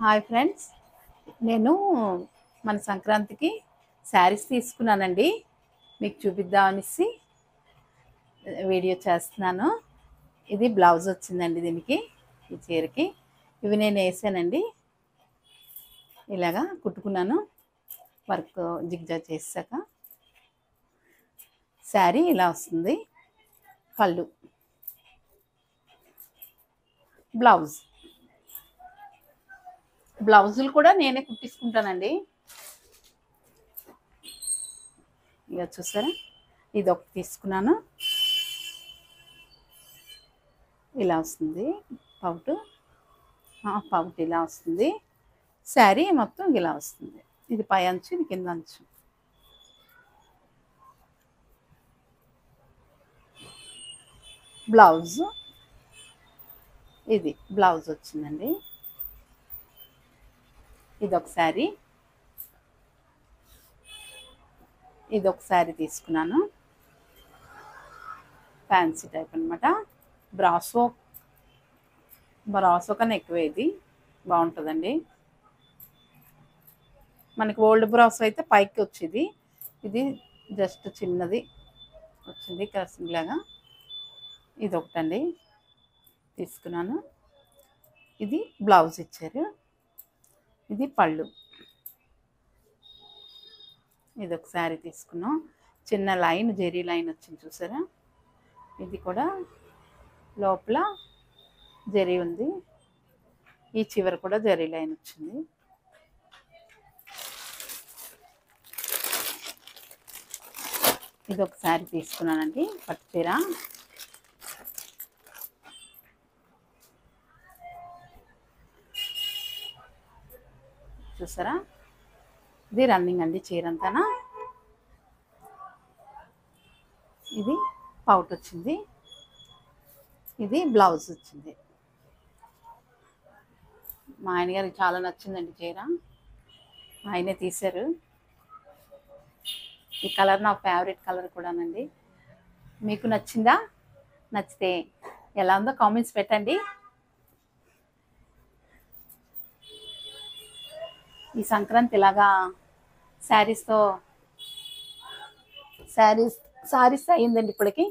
Hi friends, నేను మన సంక్రాంతికి శారీస్ తీసుకున్నానండి. మీకు చూపిద్దామనేసి వీడియో చేస్తున్నాను. ఇది బ్లౌజ్ వచ్చిందండి దీనికి, ఈ చీరకి. ఇవి నేను వేసానండి, ఇలాగా కుట్టుకున్నాను. వర్క్ జిగ్జా చేసాక శారీ ఇలా వస్తుంది. పళ్ళు, బ్లౌజులు కూడా నేనే కుట్టించుకుంటానండి. ఇక చూసారా, ఇది ఒకటి తీసుకున్నాను. ఇలా వస్తుంది పౌటు ఇలా వస్తుంది. శారీ మొత్తం ఇలా వస్తుంది. ఇది పై అంచు, ఇది కింద అంచు. బ్లౌజ్, ఇది బ్లౌజ్ వచ్చిందండి. ఇదొక శారీ, ఇదొక శారీ తీసుకున్నాను. ఫ్యాన్సీ టైప్ అనమాట. బ్రాసో కన్నా ఎక్కువ ఇది బాగుంటుందండి. మనకి ఓల్డ్ బ్రాసో అయితే పైకి వచ్చేది, ఇది జస్ట్ చిన్నది వచ్చింది కర్సింగ్ లాగా. ఇది ఒకటండి తీసుకున్నాను. ఇది బ్లౌజ్ ఇచ్చారు, ఇది పళ్ళు. ఇది ఒక శారీ తీసుకున్నాం. చిన్న లైన్, జెరీ లైన్ వచ్చింది చూసారా. ఇది కూడా లోపల జరీ ఉంది, ఈ చివర కూడా జరీ లైన్ వచ్చింది. ఇది ఒక శారీ తీసుకున్నానండి, పట్టు చీర. చూసారా, ఇది రన్నింగ్ అండి చీర అంతానా. ఇది పౌట్ వచ్చింది, ఇది బ్లౌజ్ వచ్చింది. మా ఆయన గారికి చాలా నచ్చిందండి చీర, ఆయనే తీశారు. ఈ కలర్ నా ఫేవరెట్ కలర్ కూడానండి. మీకు నచ్చిందా? నచ్చితే ఎలా ఉందో కామెంట్స్ పెట్టండి. ఈ సంక్రాంతి ఇలాగా శారీస్ అయ్యిందండి ఇప్పటికి.